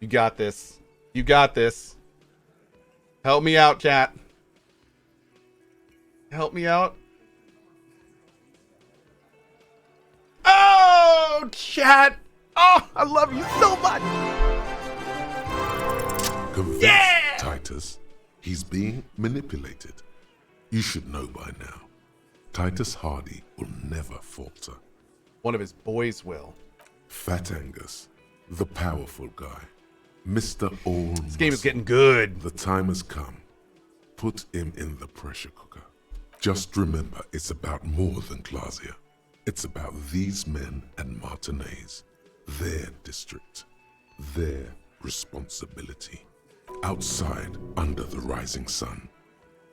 You got this. You got this. Help me out, chat. Help me out. Oh, chat. Oh, I love you so much. Convince Titus he's being manipulated. You should know by now. Titus Hardy will never falter. One of his boys will. Fat Angus, the powerful guy. Mr. All This game is getting good. The time has come. Put him in the pressure cooker. Just remember, it's about more than Glasia. It's about these men and Martinez. Their district. Their responsibility. Outside, under the rising sun.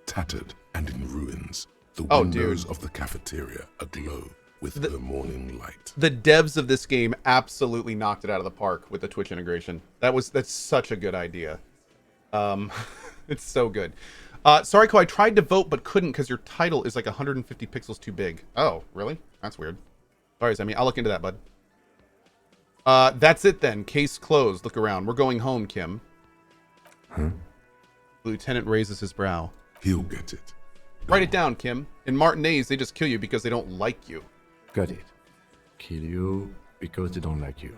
Tattered and in ruins. The windows of the cafeteria aglow with the morning light. The devs of this game absolutely knocked it out of the park with the Twitch integration. That's such a good idea. It's so good. Sorry, Cohh, I tried to vote but couldn't because your title is like 150 pixels too big. Oh, really? That's weird. Sorry, Zemi. I'll look into that, bud. That's it then. Case closed. Look around. We're going home, Kim. Huh? The lieutenant raises his brow. He'll get it. Write it down, Kim. In Martinez, they just kill you because they don't like you. Got it. Kill you because they don't like you.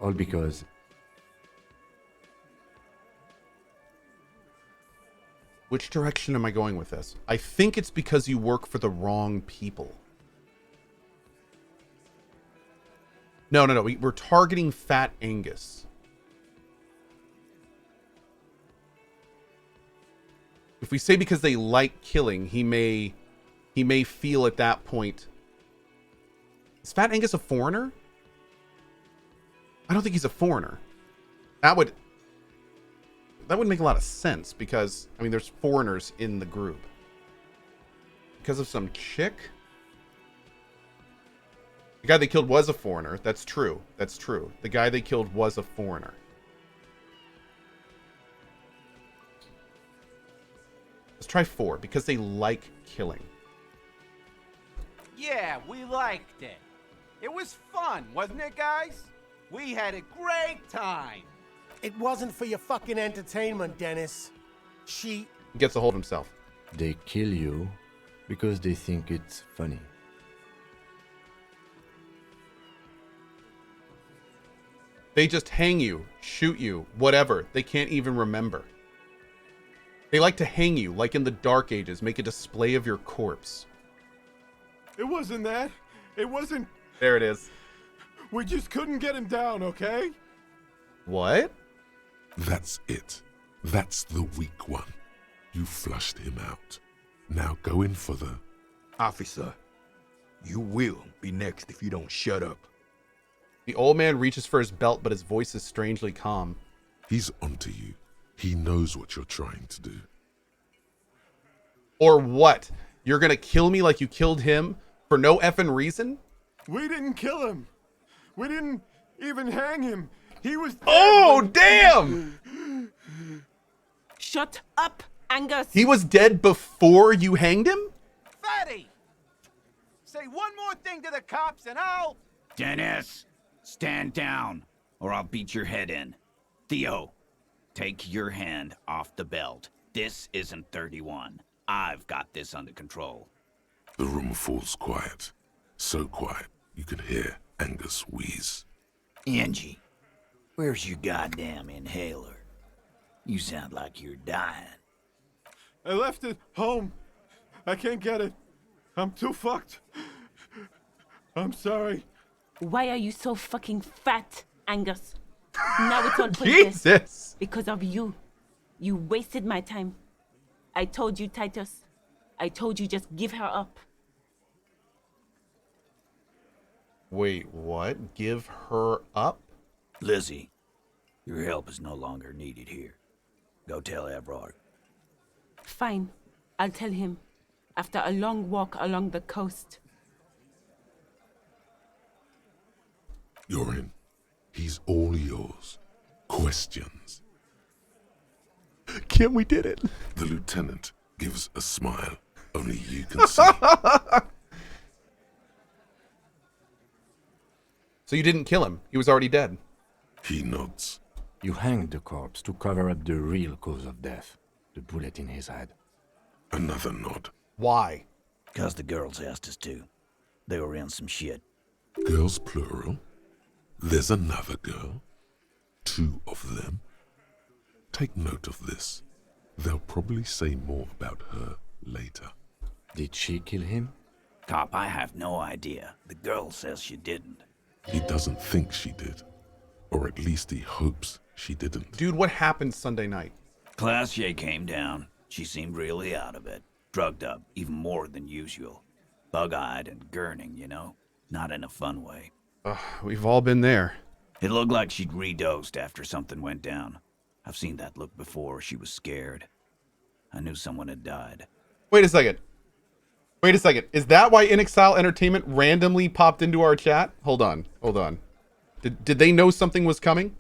All because... Which direction am I going with this? I think it's because you work for the wrong people. No. We're targeting Fat Angus. If we say because they like killing, he may feel at that point. Is Fat Angus a foreigner? I don't think he's a foreigner. That would make a lot of sense because, I mean, there's foreigners in the group. Because of some chick? The guy they killed was a foreigner. That's true. That's true. The guy they killed was a foreigner. Let's try 4 because they like killing. Yeah, we liked it. It was fun, wasn't it, guys? We had a great time. It wasn't for your fucking entertainment, Dennis. He gets a hold of himself. They kill you because they think it's funny. They just hang you, shoot you, whatever. They can't even remember. They like to hang you, like in the Dark Ages, make a display of your corpse. It wasn't that. It wasn't... There it is. We just couldn't get him down, okay? What? That's it. That's the weak one. You flushed him out. Now go in for the... Officer, you will be next if you don't shut up. The old man reaches for his belt, but his voice is strangely calm. He's onto you. He knows what you're trying to do. Or what? You're gonna kill me like you killed him for no effing reason? We didn't kill him. We didn't even hang him. He was dead. Oh, damn! Shut up, Angus. He was dead before you hanged him? Fatty! Say one more thing to the cops and I'll... Dennis, stand down or I'll beat your head in. Theo, take your hand off the belt. This isn't 31. I've got this under control. The room falls quiet. So quiet, you can hear Angus wheeze. Angie, where's your goddamn inhaler? You sound like you're dying. I left it home. I can't get it. I'm too fucked. I'm sorry. Why are you so fucking fat, Angus? Now it's all pointless. Jesus! Because of you. You wasted my time. I told you, Titus. I told you just give her up. Wait, what? Give her up? Lizzie, your help is no longer needed here. Go tell Everard. Fine. I'll tell him. After a long walk along the coast. You're in. He's all yours. Questions. Kim, we did it. The lieutenant gives a smile only you can see. So you didn't kill him. He was already dead. He nods. You hanged the corpse to cover up the real cause of death, the bullet in his head. Another nod. Why? 'Cause the girls asked us to. They were in some shit. Girls plural. There's another girl. 2 of them. Take note of this. They'll probably say more about her later. Did she kill him? Cop, I have no idea. The girl says she didn't. He doesn't think she did. Or at least he hopes she didn't. Dude, what happened Sunday night? Classier came down. She seemed really out of it. Drugged up, even more than usual. Bug-eyed and gurning, you know? Not in a fun way. We've all been there. It looked like she'd redosed after something went down. I've seen that look before. She was scared. I knew someone had died. Wait a second. Wait a second. Is that why In Exile Entertainment randomly popped into our chat? Hold on. Hold on. Did they know something was coming?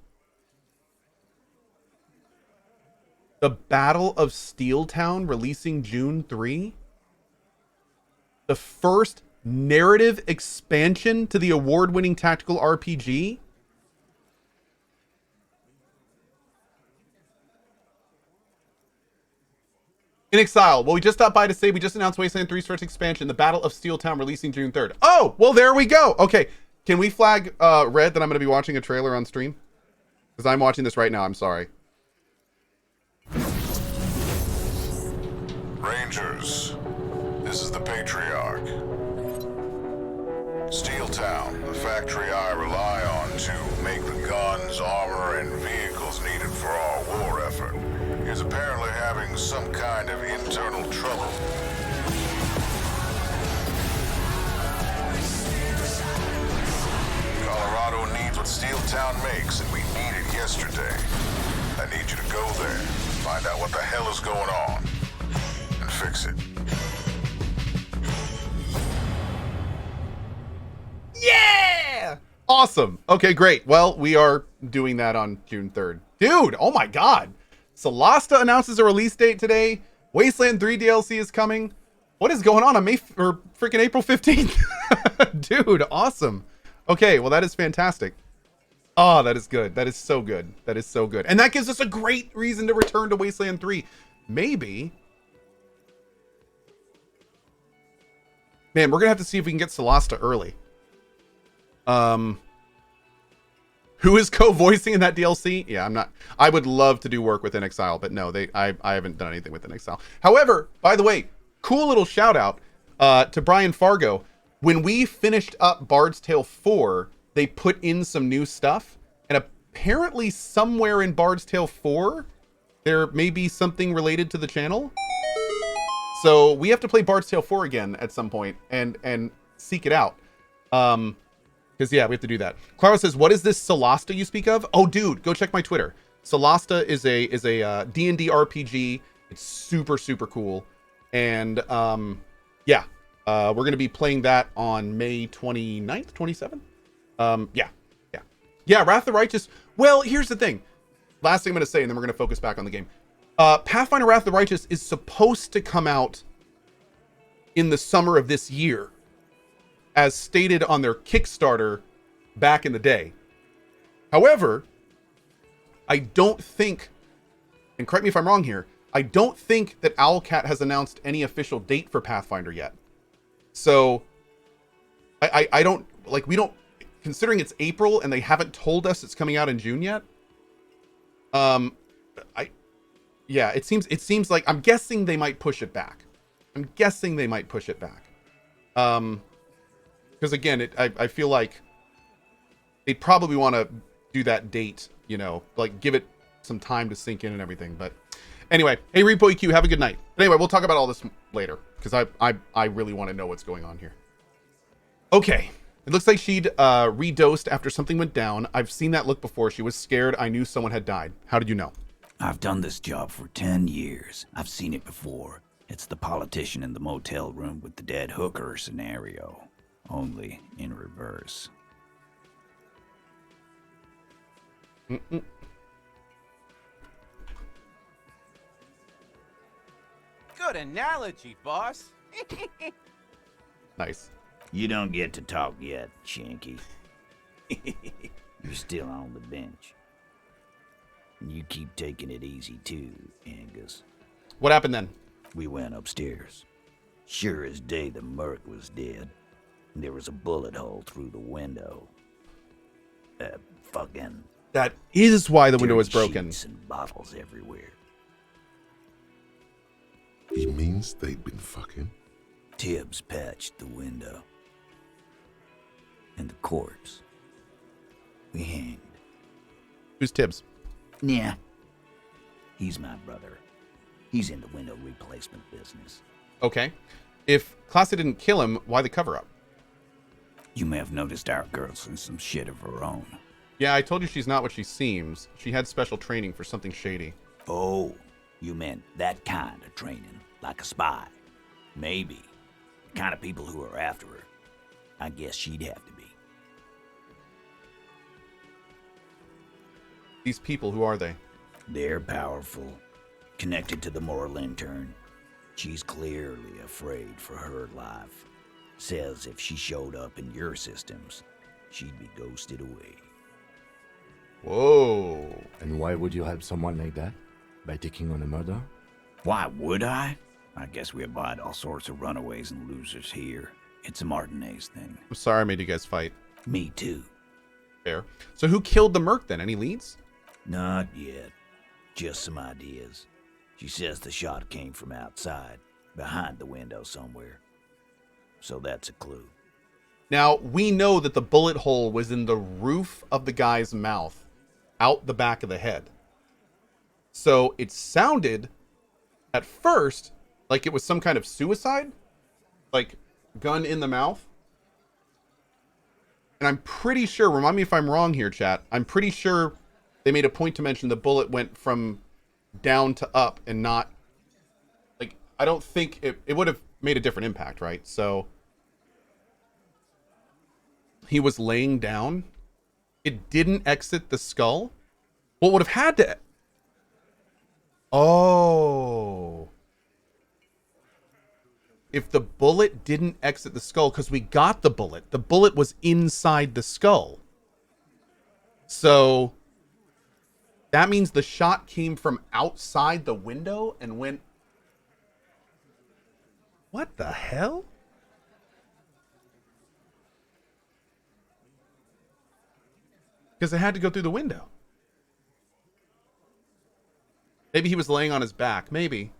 The Battle of Steeltown releasing June 3? The first narrative expansion to the award-winning tactical RPG? In Exile, well, we just stopped by to say we just announced Wasteland 3's first expansion, the Battle of Steeltown, releasing June 3rd. Oh, well, there we go. Okay, can we flag Red that I'm going to be watching a trailer on stream? Because I'm watching this right now, I'm sorry. Rangers, this is the Patriarch. Steeltown, the factory I rely on to make the guns, armor, and vehicles needed for our war effort, is apparently having some kind of internal trouble. Colorado needs what Steeltown makes, and we need it yesterday. I need you to go there, find out what the hell is going on, and fix it. Yeah! Awesome. Okay, great. Well, we are doing that on June 3rd. Dude, oh my god. Solasta announces a release date today. Wasteland 3 DLC is coming. What is going on freaking April 15th? Dude, awesome. Okay, well, that is fantastic. Oh, that is good. That is so good. That is so good. And that gives us a great reason to return to Wasteland 3. Maybe. Man, we're going to have to see if we can get Solasta early. Who is co-voicing in that DLC? Yeah, I'm not. I would love to do work with In Exile, but no, I haven't done anything with In Exile. However, by the way, cool little shout out to Brian Fargo. When we finished up Bard's Tale 4, they put in some new stuff, and apparently somewhere in Bard's Tale 4, there may be something related to the channel. So we have to play Bard's Tale 4 again at some point and seek it out. Because, yeah, we have to do that. Clara says, what is this Solasta you speak of? Oh, dude, go check my Twitter. Solasta is a D&D RPG. It's super, super cool. And, yeah, we're going to be playing that on May 29th, 27th? Yeah, Wrath of the Righteous. Well, here's the thing. Last thing I'm going to say, and then we're going to focus back on the game. Pathfinder Wrath of the Righteous is supposed to come out in the summer of this year, as stated on their Kickstarter back in the day. However, I don't think, and correct me if I'm wrong here, I don't think that Owlcat has announced any official date for Pathfinder yet. So, I don't, like, we don't, considering it's April and they haven't told us it's coming out in June yet. Yeah, it seems like, I'm guessing they might push it back. Because again, I feel like they'd probably want to do that date, you know, like give it some time to sink in and everything. But anyway, hey, Repo EQ, have a good night. But anyway, we'll talk about all this later because I really want to know what's going on here. Okay, it looks like she'd redosed after something went down. I've seen that look before. She was scared. I knew someone had died. How did you know? I've done this job for 10 years. I've seen it before. It's the politician in the motel room with the dead hooker scenario. Only in reverse. Mm-mm. Good analogy, boss. Nice. You don't get to talk yet, Shanky. You're still on the bench. And you keep taking it easy too, Angus. What happened then? We went upstairs. Sure as day the merc was dead. There was a bullet hole through the window. Fucking... That is why the window was dirty broken. sheets and bottles everywhere. He means they'd been fucking? Tibbs patched the window. And the corpse. We hanged. Who's Tibbs? Yeah. He's my brother. He's in the window replacement business. Okay. If Classy didn't kill him, why the cover-up? You may have noticed our girl's in some shit of her own. Yeah, I told you she's not what she seems. She had special training for something shady. Oh, you meant that kind of training, like a spy. Maybe. The kind of people who are after her. I guess she'd have to be. These people, who are they? They're powerful. Connected to the moral intern. She's clearly afraid for her life. Says if she showed up in your systems, she'd be ghosted away. Whoa. And why would you help someone like that? By taking on a murder? Why would I? I guess we abide all sorts of runaways and losers here. It's a Martinez thing. I'm sorry I made you guys fight. Me too. Fair. So who killed the merc then? Any leads? Not yet. Just some ideas. She says the shot came from outside, behind the window somewhere. So that's a clue. Now, we know that the bullet hole was in the roof of the guy's mouth, out the back of the head. So it sounded, at first, like it was some kind of suicide. Like, gun in the mouth. And I'm pretty sure, remind me if I'm wrong here, chat, I'm pretty sure they made a point to mention the bullet went from down to up and not, like, I don't think it would have made a different impact, right? So he was laying down. It didn't exit the skull. What would have had to... Oh. If the bullet didn't exit the skull, because we got the bullet was inside the skull. So that means the shot came from outside the window and went... What the hell? Because it had to go through the window. Maybe he was laying on his back. Maybe.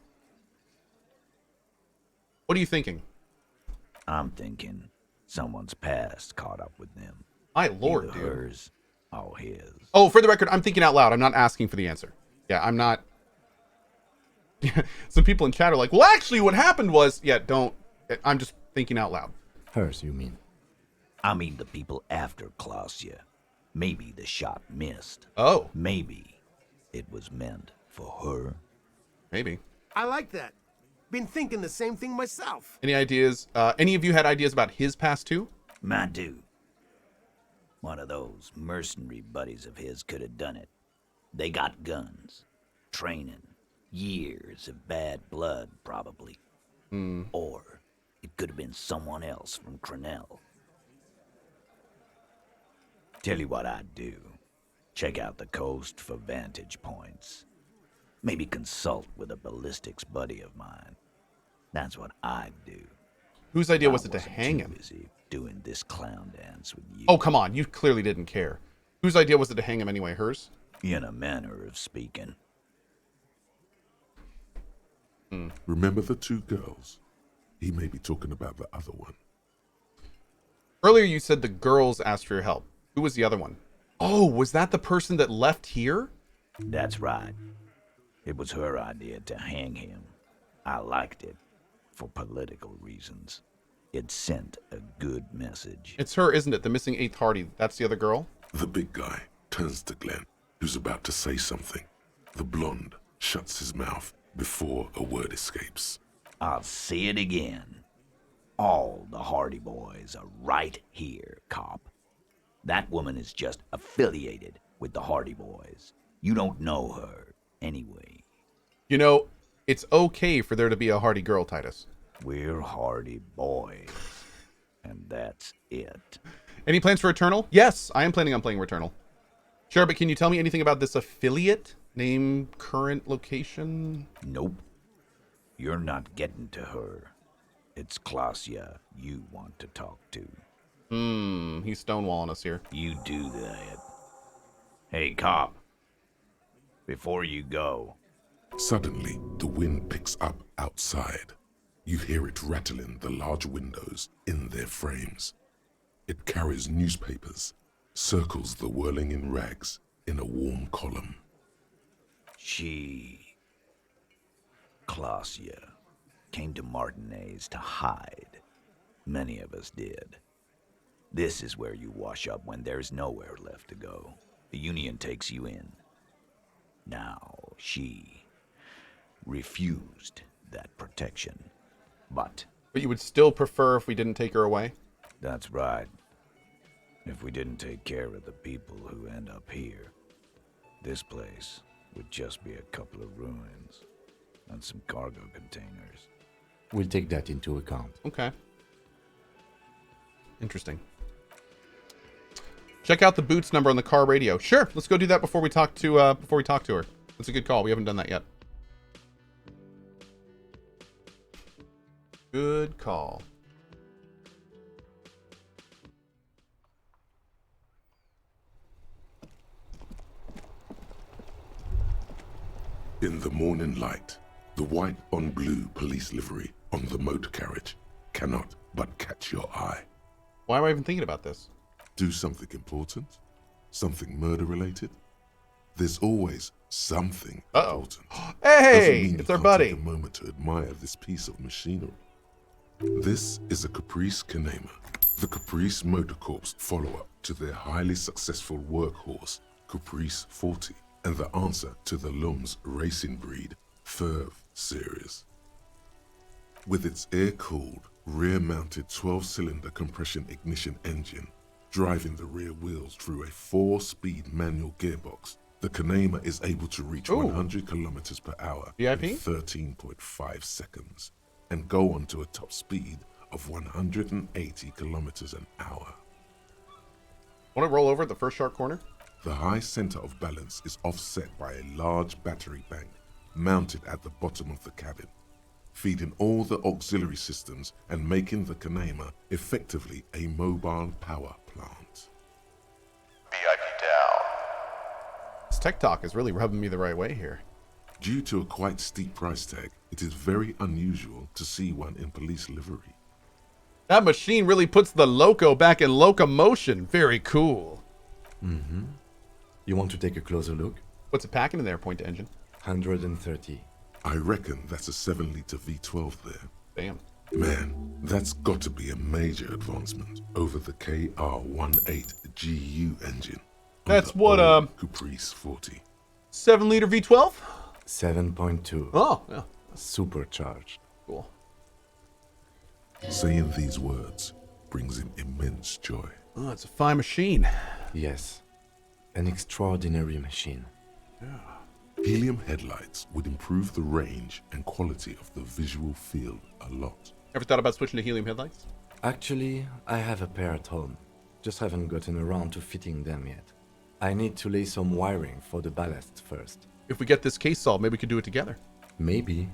What are you thinking? I'm thinking someone's past caught up with them. My lord, Either dude. hers or his. Oh, for the record, I'm thinking out loud. I'm not asking for the answer. Yeah, I'm not... Some people in chat are like, well, actually, what happened was... Yeah, don't... I'm just thinking out loud. Hers, you mean? I mean the people after Klausya. Maybe the shot missed. Oh. Maybe it was meant for her. Maybe. I like that. Been thinking the same thing myself. Any ideas? Any of you had ideas about his past too? My dude. One of those mercenary buddies of his could have done it. They got guns, training, years of bad blood, probably. Or it could have been someone else from Crenell. Tell you what I'd do. Check out the coast for vantage points. Maybe consult with a ballistics buddy of mine. That's what I'd do. Whose idea was it to wasn't hang too him? Busy doing this clown dance with you. Oh, come on. You clearly didn't care. Whose idea was it to hang him anyway? Hers? In a manner of speaking. Remember the two girls? He may be talking about the other one. Earlier you said the girls asked for your help. Who was the other one? Oh, was that the person that left here? That's right. It was her idea to hang him. I liked it. For political reasons. It sent a good message. It's her, isn't it? The missing 8th Hardy. That's the other girl? The big guy turns to Glenn, who's about to say something. The blonde shuts his mouth before a word escapes. I'll say it again. All the Hardy Boys are right here, cop. That woman is just affiliated with the Hardy Boys. You don't know her, anyway. You know, it's okay for there to be a Hardy girl, Titus. We're Hardy Boys. And that's it. Any plans for Returnal? Yes, I am planning on playing Returnal. Sure, but can you tell me anything about this affiliate Name, current location? Nope. You're not getting to her. It's Klasia you want to talk to. He's stonewalling us here. You do that. Hey, cop. Before you go. Suddenly, the wind picks up outside. You hear it rattling the large windows in their frames. It carries newspapers, circles the whirling in rags in a warm column. Klasia, came to Martinez to hide. Many of us did. This is where you wash up when there's nowhere left to go. The Union takes you in. Now, she refused that protection. But you would still prefer if we didn't take her away? That's right. If we didn't take care of the people who end up here, this place would just be a couple of ruins and some cargo containers. We'll take that into account. Okay. Interesting. Check out the Boots number on the car radio. Sure, let's go do that before we talk to her. That's a good call. We haven't done that yet. Good call. In the morning light, the white on blue police livery on the motor carriage cannot but catch your eye. Why am I even thinking about this? Do something important? Something murder related? There's always something important. Hey, it's our buddy. Take a moment to admire this piece of machinery. This is a Caprice Canema, the Caprice Motor Corps follow-up to their highly successful workhorse, Caprice 40, and the answer to the Lum's racing breed, Ferv series. With its air-cooled, rear-mounted 12-cylinder compression ignition engine, driving the rear wheels through a 4-speed manual gearbox, the Canema is able to reach 100 kilometers per hour VIP? in 13.5 seconds and go on to a top speed of 180 kilometers an hour. Want to roll over at the first sharp corner? The high center of balance is offset by a large battery bank mounted at the bottom of the cabin, feeding all the auxiliary systems and making the Canema effectively a mobile power plant. VIP down. This tech talk is really rubbing me the right way here. Due to a quite steep price tag, it is very unusual to see one in police livery. That machine really puts the loco back in locomotion. Very cool. Mm-hmm. You want to take a closer look? What's it packing in there? Point to engine. 130. I reckon that's a 7-liter V12 there. Damn. Man, that's got to be a major advancement over the KR-18GU engine. That's what, Caprice 40. 7-liter V12? 7.2. Oh, yeah. Supercharged. Cool. Saying these words brings him immense joy. Oh, it's a fine machine. Yes. An extraordinary machine. Helium headlights would improve the range and quality of the visual field a lot. Ever thought about switching to helium headlights? Actually, I have a pair at home. Just haven't gotten around to fitting them yet. I need to lay some wiring for the ballast first. If we get this case solved, maybe we could do it together. Maybe.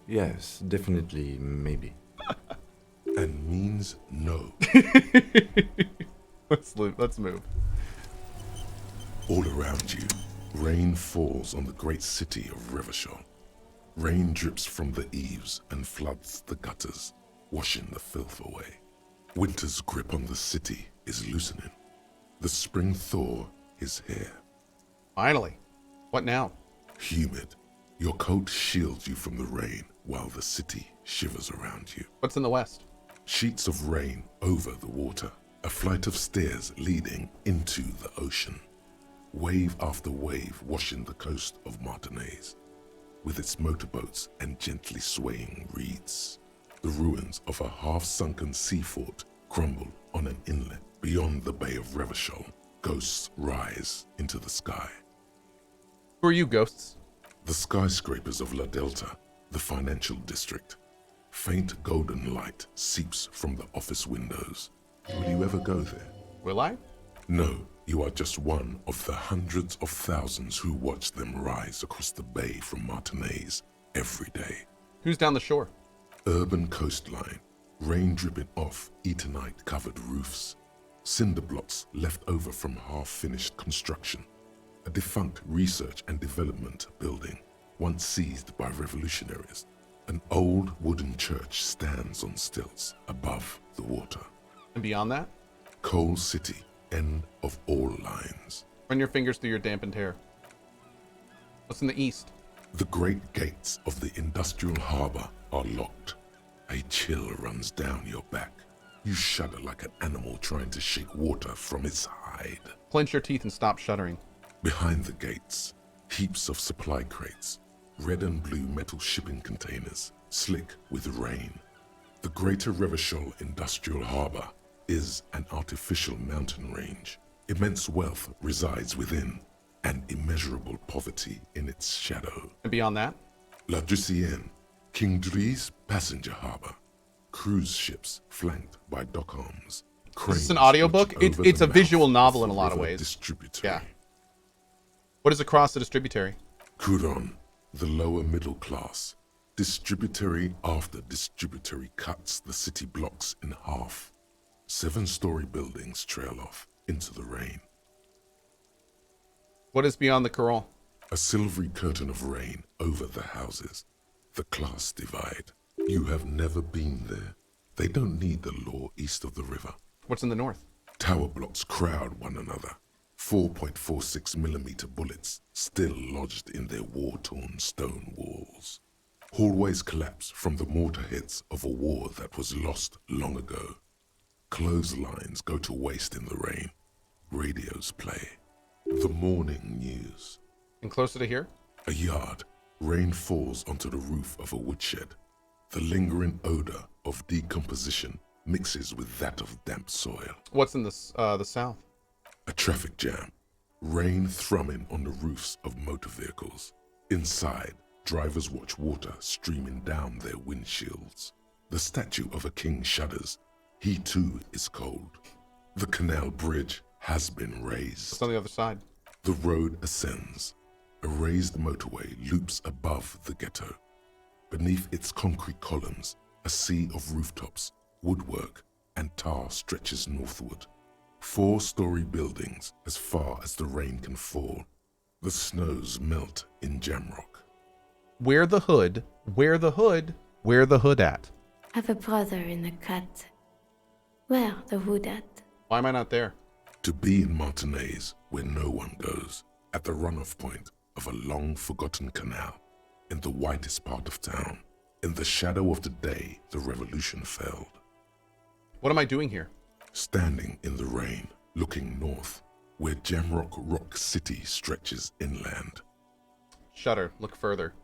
Yes, definitely maybe. And means no. Let's move. All around you, rain falls on the great city of Revachol. Rain drips from the eaves and floods the gutters, washing the filth away. Winter's grip on the city is loosening. The spring thaw is here. Finally. What now? Humid. Your coat shields you from the rain while the city shivers around you. What's in the west? Sheets of rain over the water. A flight of stairs leading into the ocean. Wave after wave washing the coast of Martinez, with its motorboats and gently swaying reeds. The ruins of a half-sunken sea fort crumble on an inlet beyond the Bay of Revachol. Ghosts rise into the sky. Who are you, ghosts? The skyscrapers of La Delta, the financial district. Faint golden light seeps from the office windows. Will you ever go there? Will I? No, You are just one of the hundreds of thousands who watch them rise across the bay from Martinez every day. Who's down the shore? Urban coastline, rain dripping off Eternite-covered roofs, cinder blocks left over from half-finished construction, a defunct research and development building once seized by revolutionaries. An old wooden church stands on stilts above the water. And beyond that? Cohh City, end of all lines. Run your fingers through your dampened hair. What's in the east? The great gates of the industrial harbor are locked. A chill runs down your back. You shudder like an animal trying to shake water from its hide. Clench your teeth and stop shuddering. Behind the gates, heaps of supply crates, red and blue metal shipping containers, slick with rain. The Greater Revachol Industrial Harbor is an artificial mountain range. Immense wealth resides within, and immeasurable poverty in its shadow. And beyond that? La Drusienne, King Dri's passenger harbor. Cruise ships flanked by dock arms. Is this an audiobook? It's a visual novel in a lot of ways. Distributary. Yeah. What is across the distributary? Couronne, the lower middle class. Distributary after distributary cuts the city blocks in half. 7-story buildings trail off into the rain. What is beyond the corral? A silvery curtain of rain over the houses. The class divide. You have never been there. They don't need the law east of the river. What's in the north? Tower blocks crowd one another. 4.46mm bullets still lodged in their war-torn stone walls. Hallways collapse from the mortar hits of a war that was lost long ago. Clotheslines go to waste in the rain. Radios play. The morning news. And closer to here? A yard. Rain falls onto the roof of a woodshed. The lingering odor of decomposition mixes with that of damp soil. What's in the south? A traffic jam. Rain thrumming on the roofs of motor vehicles. Inside, drivers watch water streaming down their windshields. The statue of a king shudders. He too is cold. The canal bridge has been raised. What's on the other side? The road ascends. A raised motorway loops above the ghetto. Beneath its concrete columns, a sea of rooftops, woodwork, and tar stretches northward. 4-story buildings as far as the rain can fall. The snows melt in Jamrock. Where the hood? Where the hood? Where the hood at? Have a brother in the cut. Where the hood at? Why am I not there? To be in Martinez, where no one goes, at the runoff point of a long-forgotten canal, in the whitest part of town, in the shadow of the day the revolution failed. What am I doing here? Standing in the rain, looking north, where Jamrock Rock City stretches inland. Shudder, look further.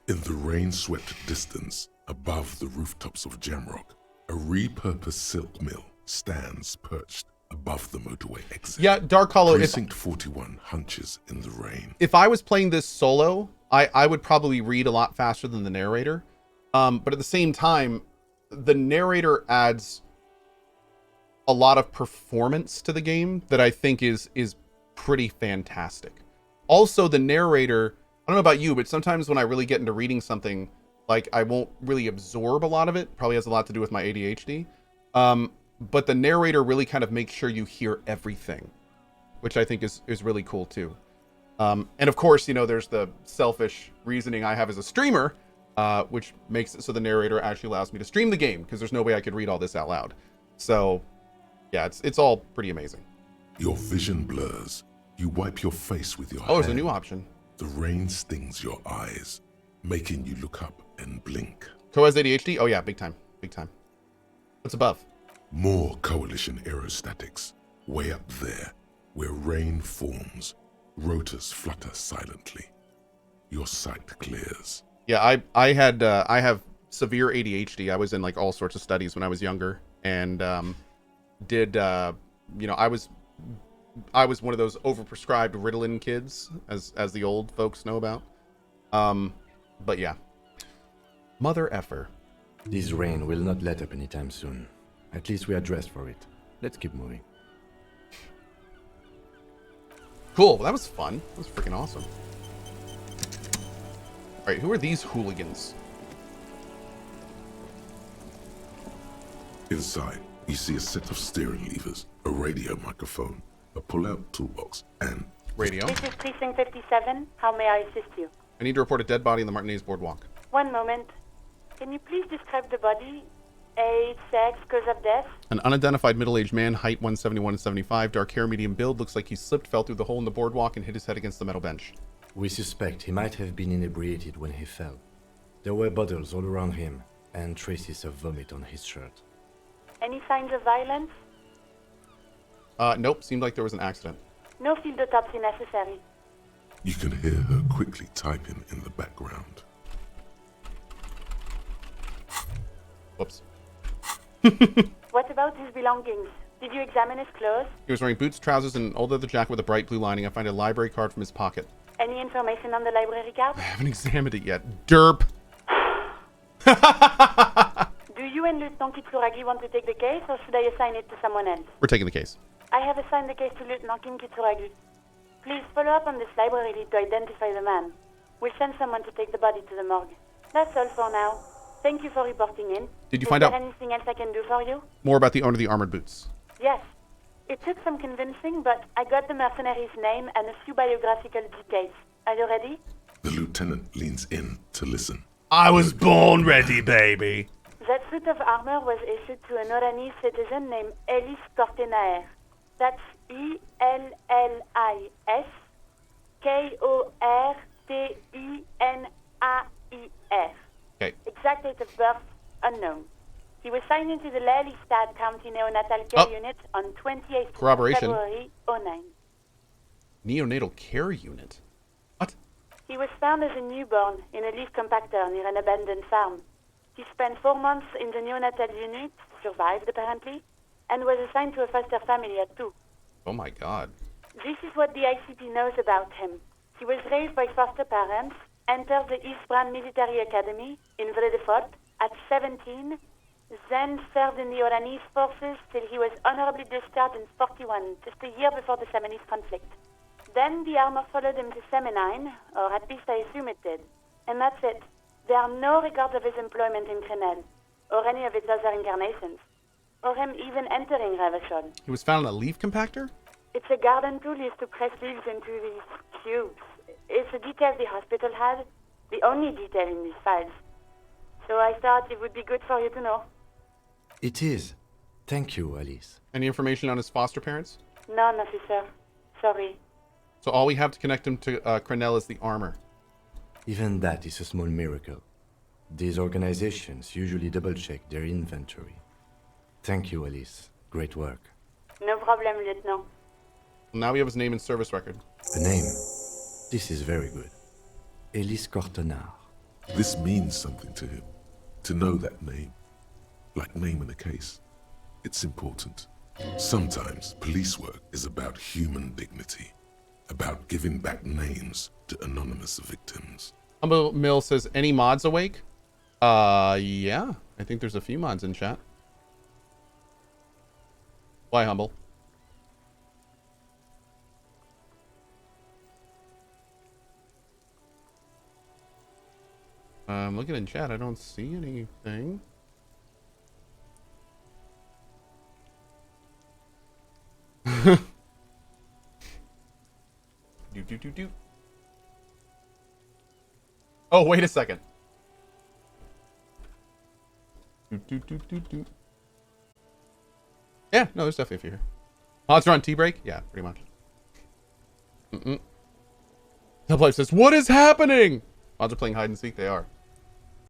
In the rain-swept distance, above the rooftops of Jamrock, a repurposed silk mill stands perched above the motorway exit. Yeah, Dark Hollow. Precinct 41 hunches in the rain. If I was playing this solo, I would probably read a lot faster than the narrator. But at the same time, the narrator adds a lot of performance to the game that I think is pretty fantastic. Also, the narrator, I don't know about you, but sometimes when I really get into reading something, like I won't really absorb a lot of it. Probably has a lot to do with my ADHD. But the narrator really kind of makes sure you hear everything, which I think is really cool too. And of course, you know, there's the selfish reasoning I have as a streamer, which makes it so the narrator actually allows me to stream the game, because there's no way I could read all this out loud. So yeah, it's all pretty amazing. Your vision blurs. You wipe your face with your hand. Oh, there's a new option. The rain stings your eyes, making you look up and blink. Cohh has ADHD? Oh yeah, big time. Big time. What's above? More Coalition aerostatics, way up there, where rain forms. Rotors flutter silently. Your sight clears. Yeah, I have severe ADHD. I was in like all sorts of studies when I was younger, and you know, I was one of those overprescribed Ritalin kids, as the old folks know about. But yeah, mother effer. This rain will not let up anytime soon. At least we are dressed for it. Let's keep moving. Cool. Well, that was fun. That was freaking awesome. All right, who are these hooligans? Inside, you see a set of steering levers, a radio microphone, a pull-out toolbox, and... Radio. This is Precinct 57. How may I assist you? I need to report a dead body on the Martinez Boardwalk. One moment. Can you please describe the body? Age, sex, cause of death? An unidentified middle-aged man, height 171 to 75, dark hair, medium build, looks like he slipped, fell through the hole in the boardwalk, and hit his head against the metal bench. We suspect he might have been inebriated when he fell. There were bottles all around him, and traces of vomit on his shirt. Any signs of violence? Nope. Seemed like there was an accident. No field autopsy necessary. You can hear her quickly typing in the background. Whoops. What about his belongings? Did you examine his clothes? He was wearing boots, trousers, and an old leather jacket with a bright blue lining. I find a library card from his pocket. Any information on the library card? I haven't examined it yet. Derp. Do you and Lieutenant Kitsuragi want to take the case, or should I assign it to someone else? We're taking the case. I have assigned the case to Lieutenant Kim Kitsuragi. Please follow up on this library lead to identify the man. We'll send someone to take the body to the morgue. That's all for now. Thank you for reporting in. Did you find out anything else I can do for you? more about the owner of the armored boots? Yes. It took some convincing, but I got the mercenary's name and a few biographical details. Are you ready? The lieutenant leans in to listen. I was born ready, baby. That suit of armor was issued to an Oranese citizen named Ellis Cortenaer. That's Ellis Kortenaer. Okay. Exact date of birth unknown. He was signed into the Lelystad County Neonatal Care Unit on 28th February 09. Neonatal Care Unit? What? He was found as a newborn in a leaf compactor near an abandoned farm. He spent 4 months in the neonatal unit, survived apparently, and was assigned to a foster family at 2. Oh my god. This is what the ICP knows about him. He was raised by foster parents, entered the East Brand Military Academy in Vredefort at 17, then served in the Oranese forces till he was honorably discharged in 41, just a year before the Seminole conflict. Then the armor followed him to Seminine, or at least I assume it did. And that's it. There are no records of his employment in Crenel, or any of its other incarnations, or him even entering Revachol. He was found in a leaf compactor? It's a garden tool used to press leaves into these cubes. It's a detail the hospital had, the only detail in these files. So I thought it would be good for you to know. It is. Thank you, Alice. Any information on his foster parents? None, officer. Sorry. So all we have to connect him to Crenel is the armor. Even that is a small miracle. These organizations usually double-check their inventory. Thank you, Alice. Great work. No problem, Lieutenant. Now we have his name and service record. A name. This is very good. Ellis Cortenaer. This means something to him. To know that name. Like naming a case. It's important. Sometimes police work is about human dignity. About giving back names to anonymous victims. Humble Mill says, any mods awake? Yeah. I think there's a few mods in chat. Why, Humble? I'm looking in chat. I don't see anything. Do. Oh, wait a second. Do. Yeah, no, there's definitely a few here. Mods are on tea break? Yeah, pretty much. Sublife says, what is happening? Mods are playing hide and seek? They are.